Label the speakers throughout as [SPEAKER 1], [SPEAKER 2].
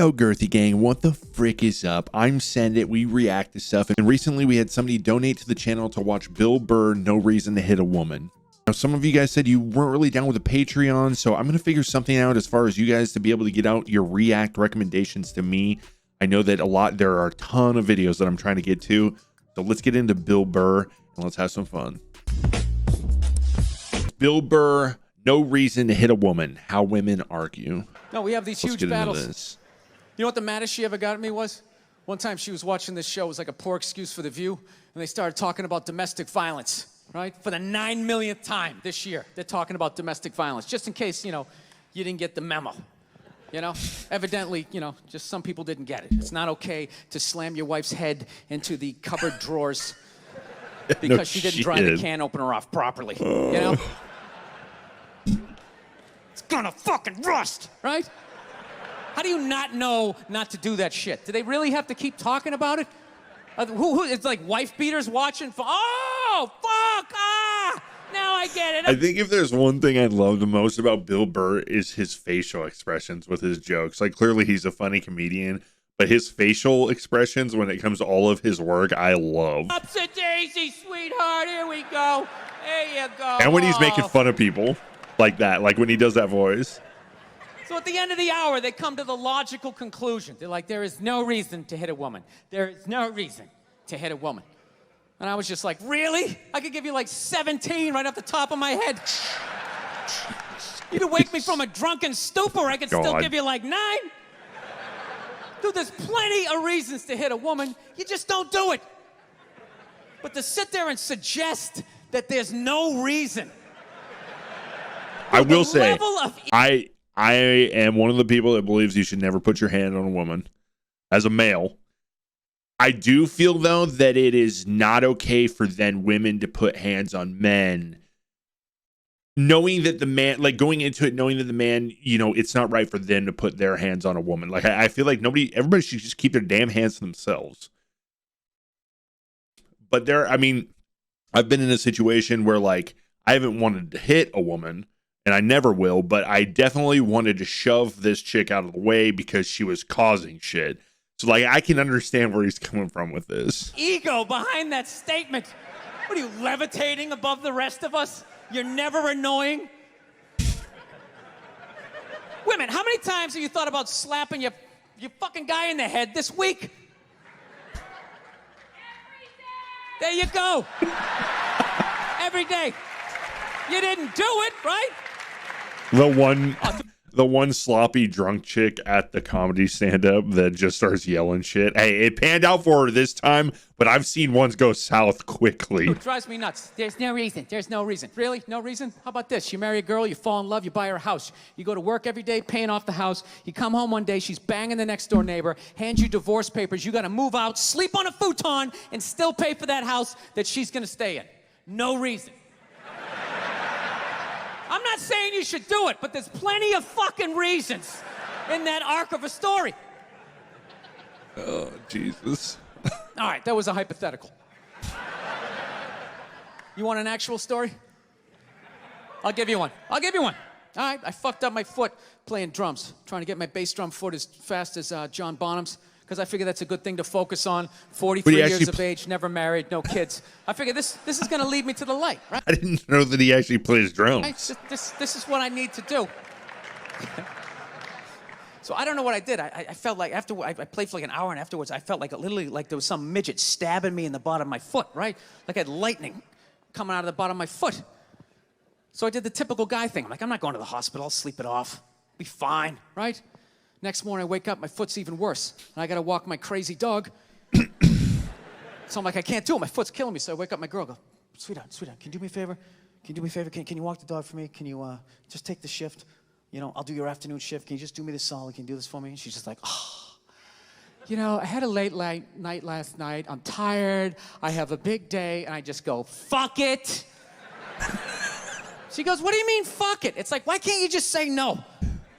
[SPEAKER 1] Yo, Girthy Gang, what the frick is up? I'm Send It. We react to stuff, and recently we had somebody donate to the channel to watch Bill Burr, No Reason to Hit a Woman. Now, some of you guys said you weren't really down with the Patreon, so I'm going to figure something out as far as you guys to be able to get out your react recommendations to me. I know that there are a ton of videos that I'm trying to get to, so let's get into Bill Burr and let's have some fun. Bill Burr, No Reason to Hit a Woman, How Women Argue.
[SPEAKER 2] No, we have these huge battles. You know what the maddest she ever got at me was? One time she was watching this show. It was like a poor excuse for The View. And they started talking about domestic violence, right? For the 9 millionth time this year, they're talking about domestic violence. Just in case, you didn't get the memo. Evidently, just some people didn't get it. It's not okay to slam your wife's head into the cupboard drawers because she didn't dry the can opener off properly, It's gonna fucking rust, right? How do you not know not to do that shit? Do they really have to keep talking about it? It's like wife beaters watching. Oh, fuck! Ah! Now I get it.
[SPEAKER 1] I think if there's one thing I love the most about Bill Burr is his facial expressions with his jokes. Like, clearly he's a funny comedian, but his facial expressions when it comes to all of his work, I love.
[SPEAKER 2] Upsy-daisy, sweetheart, here we go. There you go.
[SPEAKER 1] And when he's making fun of people like that, like when he does that voice.
[SPEAKER 2] So at the end of the hour, they come to the logical conclusion. They're like, there is no reason to hit a woman. There is no reason to hit a woman. And I was just like, really? I could give you like 17 right off the top of my head. You could wake me from a drunken stupor, I could still give you like 9. Dude, there's plenty of reasons to hit a woman. You just don't do it. But to sit there and suggest that there's no reason.
[SPEAKER 1] I will say, I am one of the people that believes you should never put your hand on a woman as a male. I do feel, though, that it is not okay for then women to put hands on men. Knowing that the man, like going into it, knowing that the man, it's not right for them to put their hands on a woman. Like, I feel like everybody should just keep their damn hands to themselves. But I've been in a situation where, like, I haven't wanted to hit a woman. And I never will, but I definitely wanted to shove this chick out of the way because she was causing shit. So, like, I can understand where he's coming from with this.
[SPEAKER 2] Ego behind that statement. What are you, levitating above the rest of us? You're never annoying? Women, how many times have you thought about slapping your fucking guy in the head this week? There you go. Every day. You didn't do it, right?
[SPEAKER 1] The one sloppy drunk chick at the comedy stand-up that just starts yelling shit. Hey, it panned out for her this time, but I've seen ones go south quickly.
[SPEAKER 2] It drives me nuts. There's no reason. There's no reason. Really? No reason? How about this? You marry a girl, you fall in love, you buy her a house. You go to work every day paying off the house. You come home one day, she's banging the next door neighbor, hands you divorce papers. You got to move out, sleep on a futon, and still pay for that house that she's going to stay in. No reason. I'm not saying you should do it, but there's plenty of fucking reasons in that arc of a story.
[SPEAKER 1] Oh, Jesus.
[SPEAKER 2] All right, that was a hypothetical. You want an actual story? I'll give you one. All right, I fucked up my foot playing drums, trying to get my bass drum foot as fast as John Bonham's, because I figure that's a good thing to focus on. 43 years of age, never married, no kids. I figure this is going to lead me to the light, right?
[SPEAKER 1] I didn't know that he actually plays drums.
[SPEAKER 2] Right? This is what I need to do. So I don't know what I did. I felt like after I played for like an hour, and afterwards I felt like literally like there was some midget stabbing me in the bottom of my foot, right? Like I had lightning coming out of the bottom of my foot. So I did the typical guy thing. I'm like, I'm not going to the hospital. I'll sleep it off. Be fine, right? Next morning, I wake up, my foot's even worse. And I got to walk my crazy dog. So I'm like, I can't do it. My foot's killing me. So I wake up my girl, go, sweetheart, can you do me a favor? Can you do me a favor? Can you walk the dog for me? Can you just take the shift? I'll do your afternoon shift. Can you just do me this solid? Can you do this for me? And she's just like, oh. I had a late night last night. I'm tired. I have a big day. And I just go, fuck it. She goes, what do you mean, fuck it? It's like, why can't you just say no?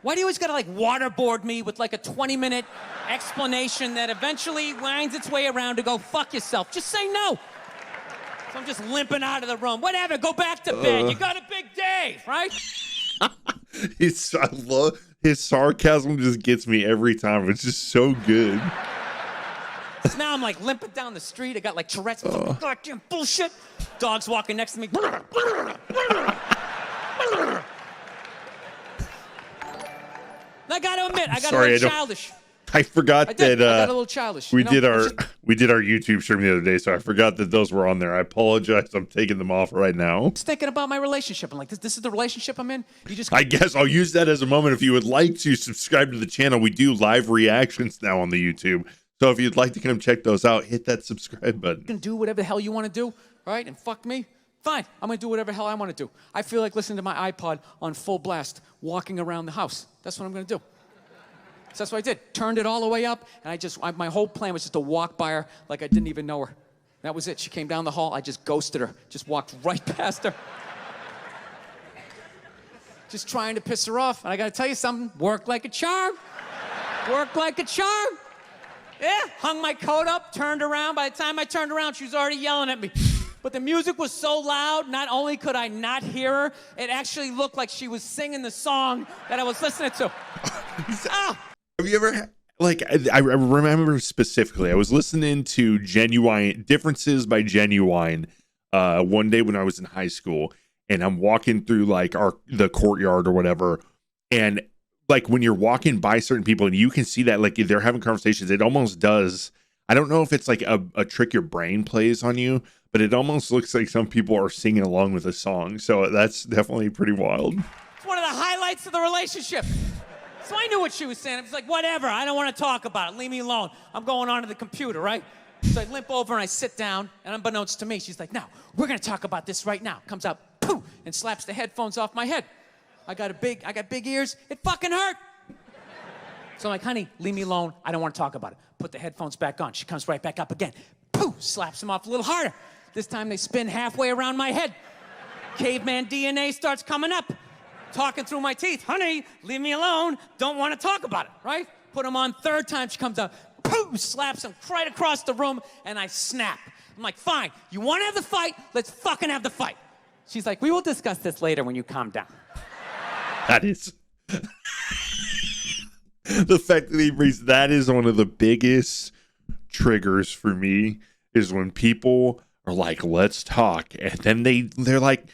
[SPEAKER 2] Why do you always gotta like waterboard me with like a 20-minute explanation that eventually winds its way around to go fuck yourself? Just say no. So I'm just limping out of the room. Whatever, go back to bed. You got a big day, right?
[SPEAKER 1] His sarcasm just gets me every time. It's just so good.
[SPEAKER 2] So now I'm like limping down the street. I got like Tourette's. Goddamn bullshit. Dog's walking next to me. I got to admit, I got a little childish.
[SPEAKER 1] I forgot
[SPEAKER 2] I
[SPEAKER 1] that
[SPEAKER 2] got a little childish.
[SPEAKER 1] we did our YouTube stream the other day, so I forgot that those were on there. I apologize. I'm taking them off right now.
[SPEAKER 2] Just thinking about my relationship. I'm like, this is the relationship I'm in.
[SPEAKER 1] I guess I'll use that as a moment. If you would like to subscribe to the channel, we do live reactions now on the YouTube. So if you'd like to come check those out, hit that subscribe button.
[SPEAKER 2] You can do whatever the hell you want to do, right? And fuck me. Fine, I'm going to do whatever the hell I want to do. I feel like listening to my iPod on full blast, walking around the house. That's what I'm going to do. So that's what I did. Turned it all the way up, and my whole plan was just to walk by her like I didn't even know her. That was it. She came down the hall. I just ghosted her. Just walked right past her. Just trying to piss her off. And I got to tell you something. Worked like a charm. Worked like a charm. Yeah, hung my coat up, turned around. By the time I turned around, she was already yelling at me. But the music was so loud, not only could I not hear her, it actually looked like she was singing the song that I was listening to.
[SPEAKER 1] Have you ever, I remember specifically, I was listening to Genuine, Differences by Genuine one day when I was in high school, and I'm walking through the courtyard or whatever, and like when you're walking by certain people and you can see that like they're having conversations, it almost does. I don't know if it's like a trick your brain plays on you, but it almost looks like some people are singing along with a song. So that's definitely pretty wild.
[SPEAKER 2] It's one of the highlights of the relationship. So I knew what she was saying. It was like, whatever, I don't want to talk about it. Leave me alone. I'm going onto the computer, right? So I limp over and I sit down, and unbeknownst to me, she's like, now, we're going to talk about this right now. Comes out, poof, and slaps the headphones off my head. I got big ears. It fucking hurt. So I'm like, honey, leave me alone. I don't want to talk about it. Put the headphones back on. She comes right back up again. Poof, slaps them off a little harder. This time they spin halfway around my head. Caveman DNA starts coming up. Talking through my teeth. Honey, leave me alone. Don't want to talk about it, right? Put them on. Third time she comes out. Poof, slaps him right across the room, and I snap. I'm like, fine. You want to have the fight? Let's fucking have the fight. She's like, we will discuss this later when you calm down.
[SPEAKER 1] That is the fact that he brings that is one of the biggest triggers for me is when people are like, let's talk, and then they're like,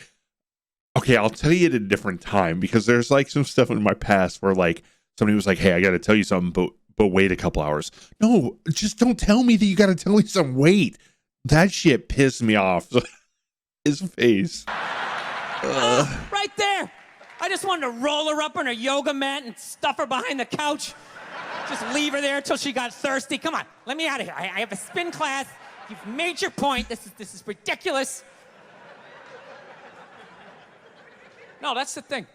[SPEAKER 1] okay, I'll tell you at a different time, because there's like some stuff in my past where like somebody was like, hey, I got to tell you something, but wait a couple hours. No, just don't tell me that you got to tell me something. Wait, that shit pissed me off. His face.
[SPEAKER 2] Right there. I just wanted to roll her up on her yoga mat and stuff her behind the couch. Just leave her there until she got thirsty. Come on, let me out of here. I have a spin class. You've made your point. This is ridiculous. No, that's the thing.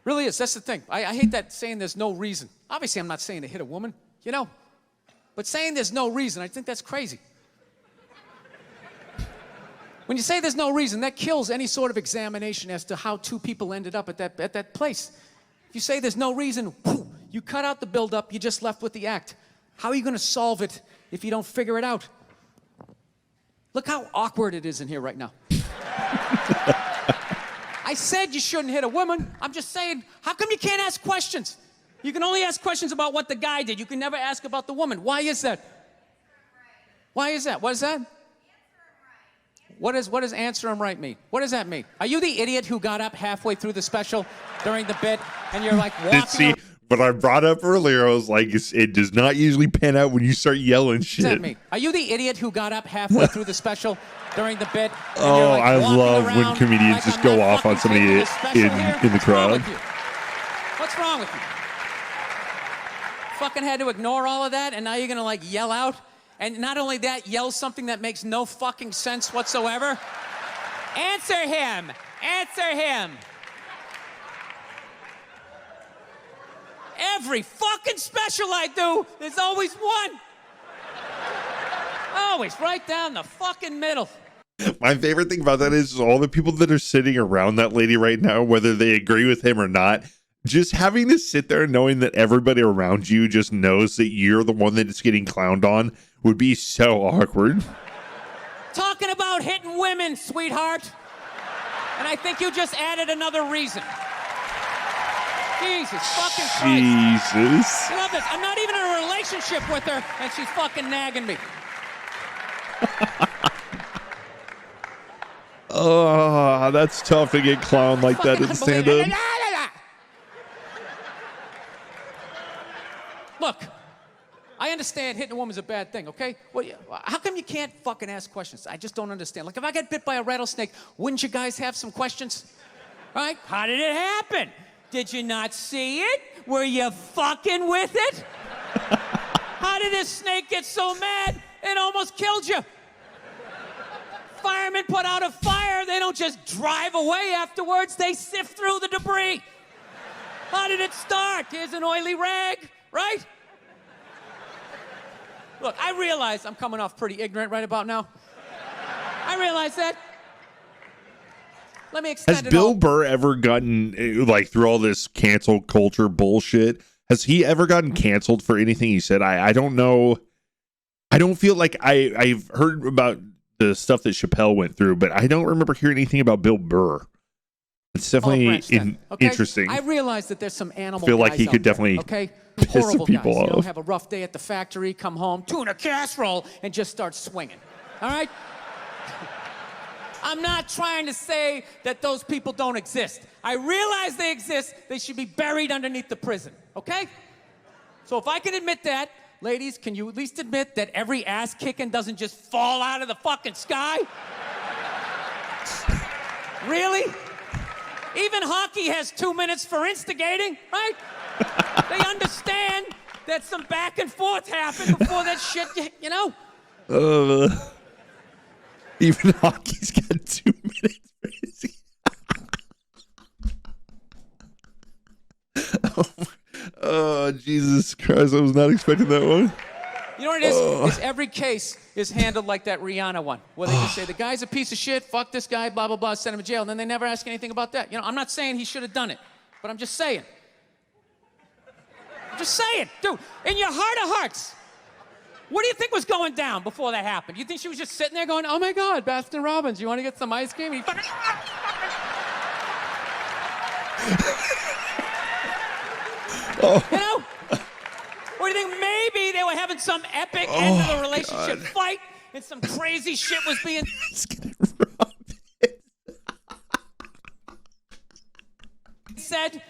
[SPEAKER 2] Really is. That's the thing. I hate that saying there's no reason. Obviously, I'm not saying to hit a woman, you know. But saying there's no reason, I think that's crazy. When you say there's no reason, that kills any sort of examination as to how two people ended up at that place. If you say there's no reason, you cut out the build-up, you're just left with the act. How are you going to solve it if you don't figure it out? Look how awkward it is in here right now. I said you shouldn't hit a woman. I'm just saying, how come you can't ask questions? You can only ask questions about what the guy did. You can never ask about the woman. Why is that? Why is that? What is that? What does answer him right mean? What does that mean? Are you the idiot who got up halfway through the special during the bit and you're like walking
[SPEAKER 1] But I brought up earlier, I was like, it does not usually pan out when you start yelling shit.
[SPEAKER 2] What does that mean? Are you the idiot who got up halfway through the special during the bit? And
[SPEAKER 1] oh,
[SPEAKER 2] you're like
[SPEAKER 1] I love when comedians
[SPEAKER 2] like
[SPEAKER 1] just go off on somebody in the crowd.
[SPEAKER 2] What's wrong with you? Fucking had to ignore all of that, and now you're gonna like yell out? And not only that, yell something that makes no fucking sense whatsoever? Answer him! Answer him! Every fucking special I do, there's always one. Always right down the fucking middle.
[SPEAKER 1] My favorite thing about that is all the people that are sitting around that lady right now, whether they agree with him or not, just having to sit there knowing that everybody around you just knows that you're the one that is getting clowned on would be so awkward.
[SPEAKER 2] Talking about hitting women, sweetheart. And I think you just added another reason. Jesus fucking Christ.
[SPEAKER 1] Jesus.
[SPEAKER 2] I love this. I'm not even in a relationship with her, and she's fucking nagging me.
[SPEAKER 1] Oh, that's tough to get clowned like that in stand-up.
[SPEAKER 2] Look, I understand hitting a woman's a bad thing, okay? Well, how come you can't fucking ask questions? I just don't understand. Like, if I get bit by a rattlesnake, wouldn't you guys have some questions? Right? How did it happen? Did you not see it? Were you fucking with it? How did this snake get so mad it almost killed you? Firemen put out a fire. They don't just drive away afterwards. They sift through the debris. How did it start? Here's an oily rag, right? Look, I realize I'm coming off pretty ignorant right about now. I realize that. Let me extend it.
[SPEAKER 1] Has Bill Burr ever gotten, like, through all this cancel culture bullshit, has he ever gotten canceled for anything he said? I don't know. I don't feel like I've heard about the stuff that Chapelle went through, but I don't remember hearing anything about Bill Burr. It's definitely interesting.
[SPEAKER 2] I realize that there's some animal
[SPEAKER 1] I feel like
[SPEAKER 2] guys
[SPEAKER 1] he could
[SPEAKER 2] out
[SPEAKER 1] definitely
[SPEAKER 2] there, okay?
[SPEAKER 1] piss
[SPEAKER 2] Horrible
[SPEAKER 1] people
[SPEAKER 2] guys,
[SPEAKER 1] off.
[SPEAKER 2] you know, have a rough day at the factory, come home, tuna casserole, and just start swinging. All right? I'm not trying to say that those people don't exist. I realize they exist. They should be buried underneath the prison, okay? So if I can admit that, ladies, can you at least admit that every ass kicking doesn't just fall out of the fucking sky? Really? Even hockey has 2 minutes for instigating, right? They understand that some back and forth happened before that shit, you know?
[SPEAKER 1] Even hockey's got 2 minutes. Oh, Jesus Christ. I was not expecting that one.
[SPEAKER 2] You know what it is? Is every case is handled like that Rihanna one, where they just say, the guy's a piece of shit, fuck this guy, blah, blah, blah, send him to jail, and then they never ask anything about that. You know, I'm not saying he should have done it, but I'm just saying. I'm just saying. Dude, in your heart of hearts, what do you think was going down before that happened? You think she was just sitting there going, oh my God, Baskin Robbins, you want to get some ice cream? And he fucking... You know? Or do you think maybe they were having some epic end of the relationship fight and some crazy shit was being said?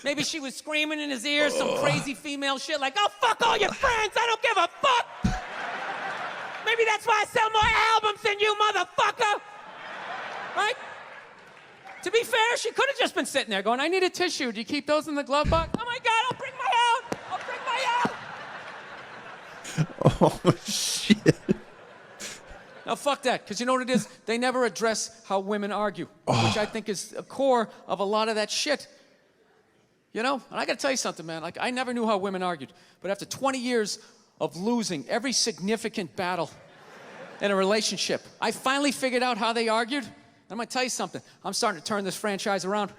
[SPEAKER 2] Maybe she was screaming in his ear some crazy female shit like, oh, fuck all your friends, I don't give a fuck. Maybe that's why I sell more albums than you, motherfucker. Right? To be fair, she could have just been sitting there going, I need a tissue. Do you keep those in the glove box? Oh my God, I'll bring my out. I'll bring my out.
[SPEAKER 1] Oh, shit.
[SPEAKER 2] Now, fuck that, because you know what it is? They never address how women argue, which I think is a core of a lot of that shit. You know? And I got to tell you something, man. Like, I never knew how women argued. But after 20 years of losing every significant battle in a relationship, I finally figured out how they argued. I'm going to tell you something. I'm starting to turn this franchise around.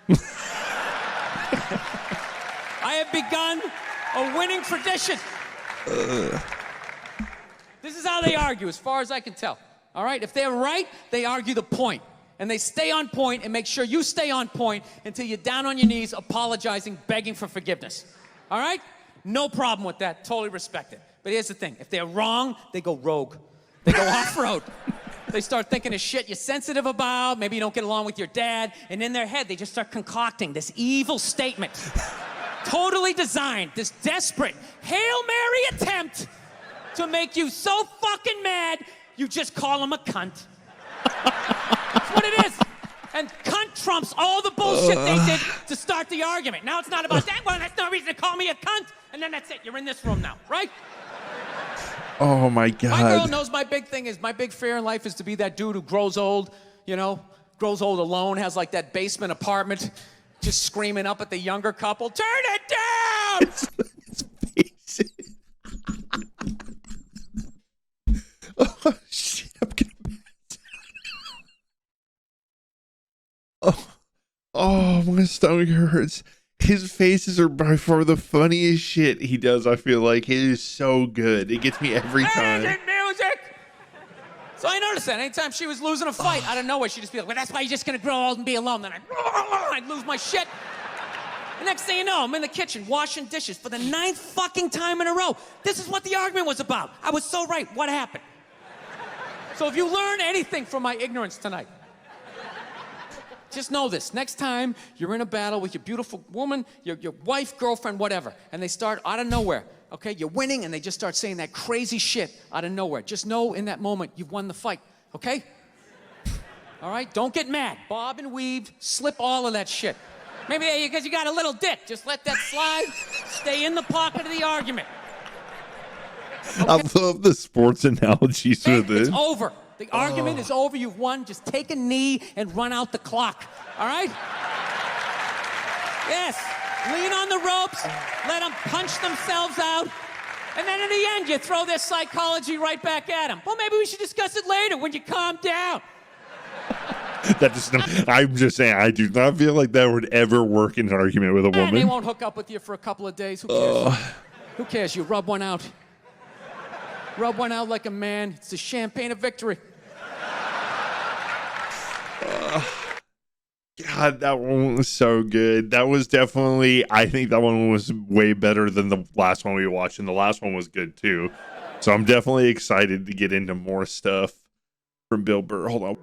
[SPEAKER 2] I have begun a winning tradition. This is how they argue, as far as I can tell. All right? If they're right, they argue the point. And they stay on point and make sure you stay on point until you're down on your knees, apologizing, begging for forgiveness. All right? No problem with that. Totally respect it. But here's the thing. If they're wrong, they go rogue. They go off-road. They start thinking of shit you're sensitive about. Maybe you don't get along with your dad. And in their head, they just start concocting this evil statement. Totally designed, this desperate Hail Mary attempt to make you so fucking mad, you just call them a cunt. That's what it is. And cunt trumps all the bullshit they did to start the argument. Now it's not about that. Well, that's no reason to call me a cunt. And then that's it. You're in this room now, right?
[SPEAKER 1] Oh, my God.
[SPEAKER 2] My girl knows my big thing is, my big fear in life is to be that dude who grows old, you know, grows old alone, has like that basement apartment, just screaming up at the younger couple, turn it down!
[SPEAKER 1] It's oh, shit. I'm gonna... Oh, my stomach hurts. His faces are by far the funniest shit he does, I feel like. It is so good. It gets me every time.
[SPEAKER 2] Music! So I noticed that anytime she was losing a fight, out of nowhere, she'd just be like, well, that's why you're just gonna grow old and be alone. Then I'd lose my shit. The next thing you know, I'm in the kitchen washing dishes for the 9th fucking time in a row. This is what the argument was about. I was so right. What happened? So if you learn anything from my ignorance tonight, just know this. Next time you're in a battle with your beautiful woman, your wife, girlfriend, whatever, and they start out of nowhere, okay? You're winning, and they just start saying that crazy shit out of nowhere. Just know in that moment you've won the fight, okay? All right? Don't get mad. Bob and weave, slip all of that shit. Maybe because you got a little dick. Just let that slide. Stay in the pocket of the argument.
[SPEAKER 1] Okay? I love the sports analogies with it.
[SPEAKER 2] It's over. The argument is over. You've won. Just take a knee and run out the clock. All right? Yes. Lean on the ropes. Let them punch themselves out. And then in the end, you throw their psychology right back at them. Well, maybe we should discuss it later when you calm down.
[SPEAKER 1] I'm just saying, I do not feel like that would ever work in an argument with a woman.
[SPEAKER 2] They won't hook up with you for a couple of days. Who cares? Who cares? You rub one out. Rub one out like a man. It's the champagne of victory.
[SPEAKER 1] God, that one was so good. That was definitely, I think that one was way better than the last one we watched, and the last one was good too. So I'm definitely excited to get into more stuff from Bill Burr. Hold on.